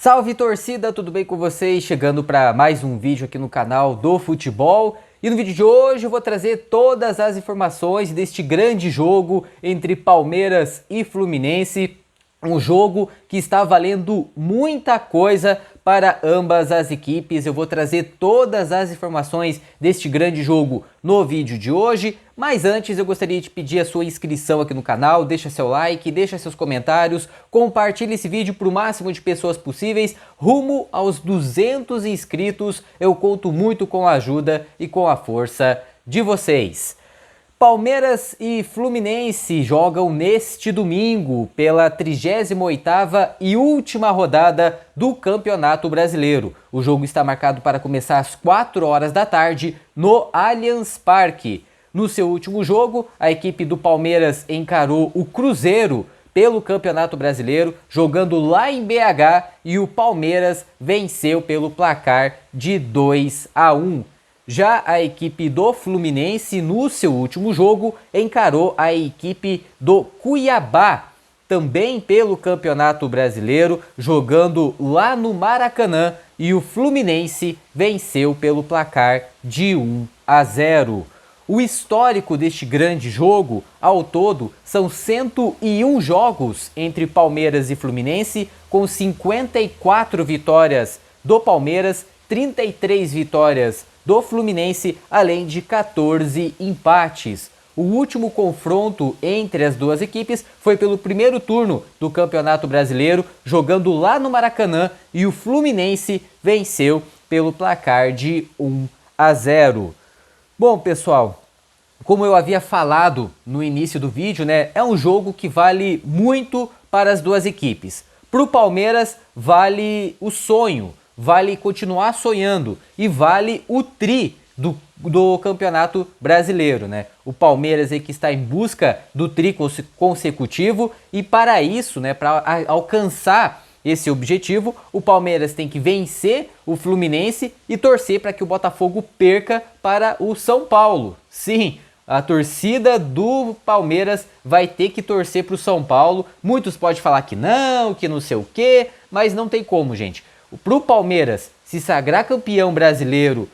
Salve torcida, tudo bem com vocês? Chegando para mais um vídeo aqui no canal do futebol. E no vídeo de hoje eu vou trazer todas as informações deste grande jogo entre Palmeiras e Fluminense. Um jogo que está valendo muita coisa para ambas as equipes. Eu vou trazer todas as informações deste grande jogo no vídeo de hoje. Mas antes eu gostaria de pedir a sua inscrição aqui no canal, deixa seu like, deixa seus comentários, compartilhe esse vídeo para o máximo de pessoas possíveis, rumo aos 200 inscritos. Eu conto muito com a ajuda e com a força de vocês. Palmeiras e Fluminense jogam neste domingo pela 38ª e última rodada do Campeonato Brasileiro. O jogo está marcado para começar às 4 horas da tarde no Allianz Parque. No seu último jogo, a equipe do Palmeiras encarou o Cruzeiro pelo Campeonato Brasileiro, jogando lá em BH, e o Palmeiras venceu pelo placar de 2-1. Já a equipe do Fluminense, no seu último jogo, encarou a equipe do Cuiabá, também pelo Campeonato Brasileiro, jogando lá no Maracanã, e o Fluminense venceu pelo placar de 1-0. O histórico deste grande jogo, ao todo, são 101 jogos entre Palmeiras e Fluminense, com 54 vitórias do Palmeiras, 33 vitórias do Fluminense, além de 14 empates. O último confronto entre as duas equipes foi pelo primeiro turno do Campeonato Brasileiro, jogando lá no Maracanã, e o Fluminense venceu pelo placar de 1-0. Bom, pessoal, como eu havia falado no início do vídeo, é um jogo que vale muito para as duas equipes. Para o Palmeiras, vale o sonho, vale continuar sonhando e vale o tri do Campeonato Brasileiro, O Palmeiras que está em busca do tri consecutivo, e para isso, para alcançar esse objetivo, o Palmeiras tem que vencer o Fluminense e torcer para que o Botafogo perca para o São Paulo. Sim, a torcida do Palmeiras vai ter que torcer para o São Paulo. Muitos podem falar que não sei o quê, mas não tem como, gente. Para o Palmeiras se sagrar campeão brasileiro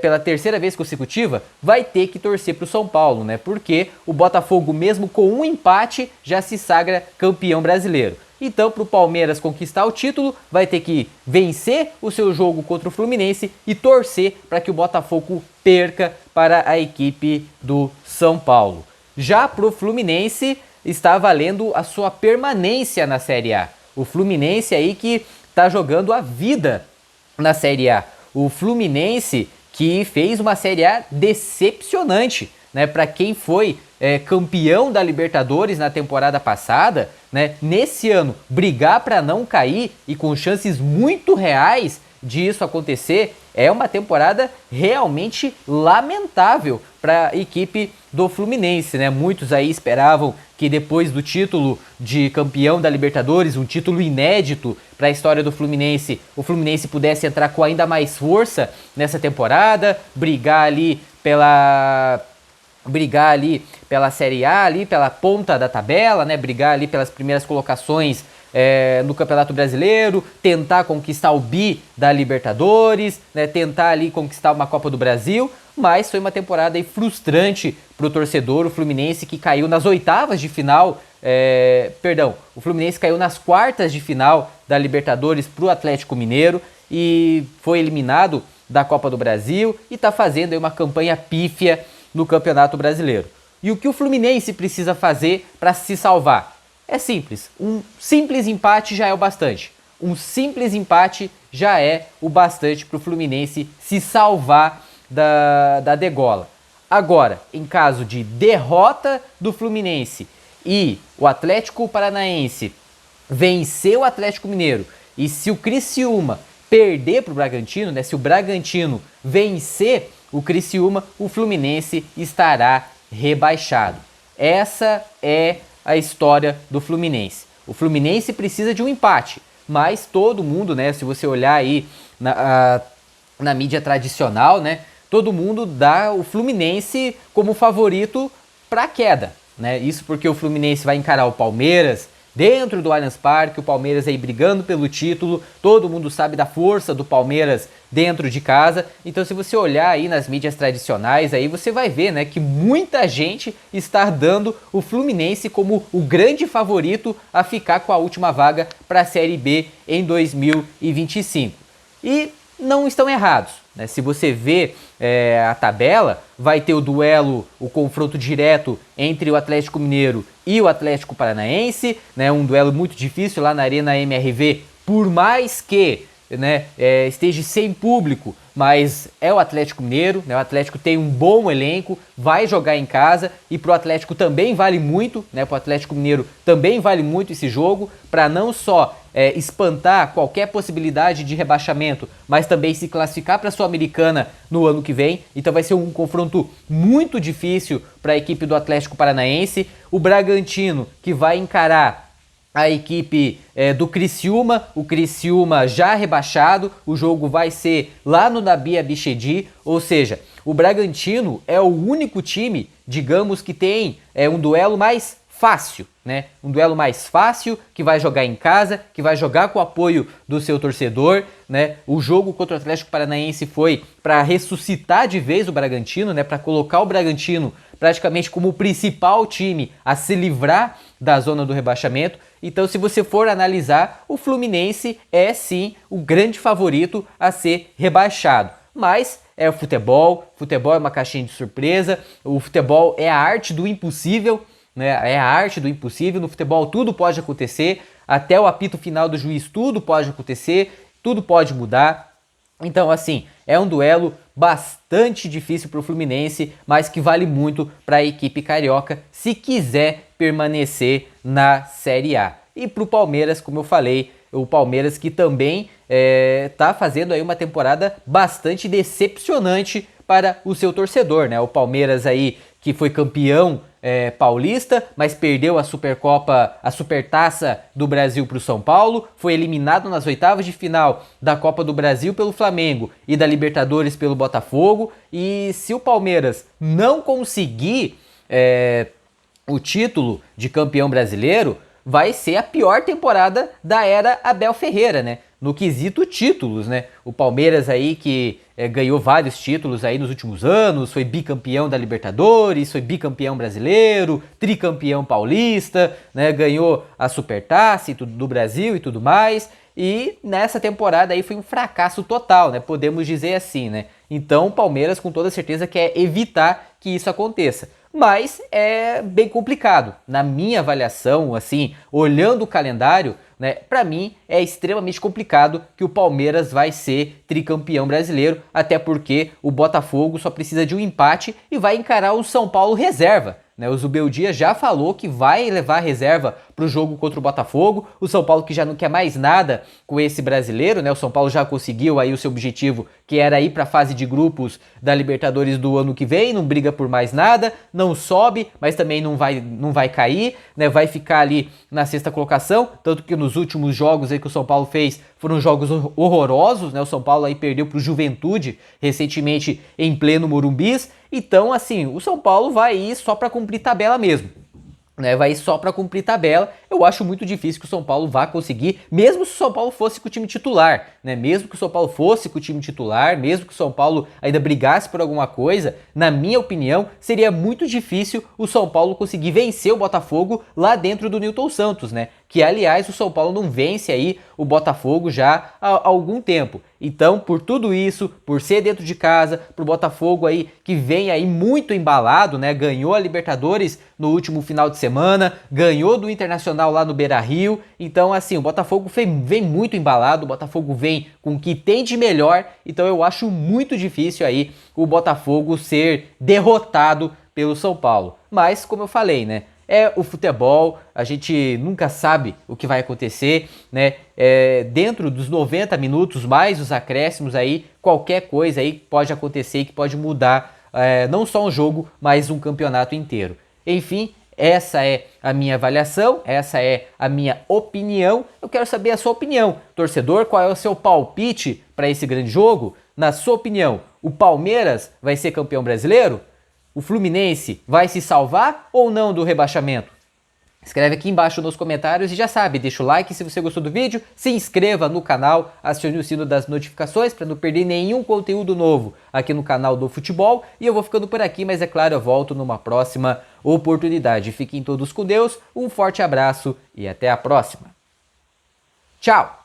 pela terceira vez consecutiva, vai ter que torcer para o São Paulo, Porque o Botafogo, mesmo com um empate, já se sagra campeão brasileiro. Então, para o Palmeiras conquistar o título, vai ter que vencer o seu jogo contra o Fluminense e torcer para que o Botafogo perca para a equipe do São Paulo. Já para o Fluminense, está valendo a sua permanência na Série A. O Fluminense aí que está jogando a vida na Série A. O Fluminense que fez uma Série A decepcionante, Para quem foi campeão da Libertadores na temporada passada, Nesse ano, brigar para não cair e com chances muito reais disso acontecer, é uma temporada realmente lamentável para a equipe do Fluminense, Muitos aí esperavam que depois do título de campeão da Libertadores, um título inédito para a história do Fluminense, o Fluminense pudesse entrar com ainda mais força nessa temporada, brigar ali pela Série A, ali pela ponta da tabela, brigar ali pelas primeiras colocações no Campeonato Brasileiro, tentar conquistar o bi da Libertadores, tentar ali conquistar uma Copa do Brasil, mas foi uma temporada aí frustrante para o torcedor. O Fluminense que caiu nas oitavas de final, o Fluminense caiu nas quartas de final da Libertadores para o Atlético Mineiro e foi eliminado da Copa do Brasil e está fazendo aí uma campanha pífia no Campeonato Brasileiro. E o que o Fluminense precisa fazer para se salvar? É simples, um simples empate já é o bastante. Um simples empate já é o bastante para o Fluminense se salvar da degola. Agora, em caso de derrota do Fluminense e o Atlético Paranaense vencer o Atlético Mineiro, e se o Criciúma perder para o Bragantino, se o Bragantino vencer o Criciúma, o Fluminense estará rebaixado. Essa é a história do Fluminense. O Fluminense precisa de um empate, mas todo mundo, se você olhar aí na mídia tradicional, todo mundo dá o Fluminense como favorito para a queda. Isso porque o Fluminense vai encarar o Palmeiras, dentro do Allianz Parque, o Palmeiras aí brigando pelo título, todo mundo sabe da força do Palmeiras dentro de casa. Então, se você olhar aí nas mídias tradicionais, aí você vai ver, né, que muita gente está dando o Fluminense como o grande favorito a ficar com a última vaga para a Série B em 2025. E não estão errados, né? Se você vê a tabela, vai ter o duelo, o confronto direto entre o Atlético Mineiro e o Atlético Paranaense, né? Um duelo muito difícil lá na Arena MRV, por mais que, né, esteja sem público, mas é o Atlético Mineiro, né? O Atlético tem um bom elenco, vai jogar em casa e pro Atlético também vale muito, né? Pro Atlético Mineiro também vale muito esse jogo, para não só espantar qualquer possibilidade de rebaixamento, mas também se classificar para a Sul-Americana no ano que vem. Então vai ser um confronto muito difícil para a equipe do Atlético Paranaense. O Bragantino, que vai encarar a equipe do Criciúma, o Criciúma já rebaixado, o jogo vai ser lá no Nabi Abichedi, ou seja, o Bragantino é o único time, digamos, que tem um duelo mais fácil, né? Um duelo mais fácil, que vai jogar em casa, que vai jogar com o apoio do seu torcedor, né? O jogo contra o Atlético Paranaense foi para ressuscitar de vez o Bragantino, né? Para colocar o Bragantino praticamente como o principal time a se livrar da zona do rebaixamento. Então, se você for analisar, o Fluminense é sim o grande favorito a ser rebaixado. Mas é o futebol é uma caixinha de surpresa, o futebol é a arte do impossível, né? É a arte do impossível. No futebol tudo pode acontecer, até o apito final do juiz tudo pode acontecer, tudo pode mudar. Então, assim, é um duelo bastante difícil para o Fluminense, mas que vale muito para a equipe carioca se quiser permanecer na Série A. E para o Palmeiras, como eu falei, o Palmeiras que também está fazendo aí uma temporada bastante decepcionante para o seu torcedor, né? O Palmeiras aí que foi campeão paulista, mas perdeu a Supercopa, a Supertaça do Brasil para o São Paulo, foi eliminado nas oitavas de final da Copa do Brasil pelo Flamengo e da Libertadores pelo Botafogo. E se o Palmeiras não conseguir o título de campeão brasileiro, vai ser a pior temporada da era Abel Ferreira, né? No quesito títulos, né? O Palmeiras aí que ganhou vários títulos aí nos últimos anos, foi bicampeão da Libertadores, foi bicampeão brasileiro, tricampeão paulista, né? Ganhou a Supertaça do Brasil e tudo mais. E nessa temporada aí foi um fracasso total, né? Podemos dizer assim, né? Então o Palmeiras com toda certeza quer evitar que isso aconteça. Mas é bem complicado. Na minha avaliação, assim, olhando o calendário, né, para mim é extremamente complicado que o Palmeiras vai ser tricampeão brasileiro, até porque o Botafogo só precisa de um empate e vai encarar o São Paulo reserva, né? O Zubeldia já falou que vai levar reserva para o jogo contra o Botafogo. O São Paulo que já não quer mais nada com esse brasileiro, né? O São Paulo já conseguiu aí o seu objetivo, que era ir para a fase de grupos da Libertadores do ano que vem, não briga por mais nada, não sobe, mas também não vai cair, né? Vai ficar ali na sexta colocação, tanto que nos últimos jogos aí que o São Paulo fez foram jogos horrorosos, né? O São Paulo aí perdeu para o Juventude recentemente em pleno Morumbis. Então, assim, o São Paulo vai ir só para cumprir tabela mesmo, né? Vai ir só para cumprir tabela. Eu acho muito difícil que o São Paulo vá conseguir, mesmo se o São Paulo fosse com o time titular, né? Mesmo que o São Paulo fosse com o time titular, mesmo que o São Paulo ainda brigasse por alguma coisa, na minha opinião, seria muito difícil o São Paulo conseguir vencer o Botafogo lá dentro do Newton Santos, né? Que, aliás, o São Paulo não vence aí o Botafogo já há algum tempo. Então, por tudo isso, por ser dentro de casa, pro Botafogo aí que vem aí muito embalado, né? Ganhou a Libertadores no último final de semana, ganhou do Internacional lá no Beira-Rio. Então, assim, o Botafogo vem muito embalado, o Botafogo vem com o que tem de melhor. Então, eu acho muito difícil aí o Botafogo ser derrotado pelo São Paulo. Mas, como eu falei, né? É o futebol, a gente nunca sabe o que vai acontecer, né? Dentro dos 90 minutos, mais os acréscimos aí, qualquer coisa aí pode acontecer e que pode mudar não só um jogo, mas um campeonato inteiro. Enfim, essa é a minha avaliação, essa é a minha opinião. Eu quero saber a sua opinião. Torcedor, qual é o seu palpite para esse grande jogo? Na sua opinião, o Palmeiras vai ser campeão brasileiro? O Fluminense vai se salvar ou não do rebaixamento? Escreve aqui embaixo nos comentários e já sabe, deixa o like se você gostou do vídeo, se inscreva no canal, acione o sino das notificações para não perder nenhum conteúdo novo aqui no canal do futebol. E eu vou ficando por aqui, mas é claro, eu volto numa próxima oportunidade. Fiquem todos com Deus, um forte abraço e até a próxima. Tchau!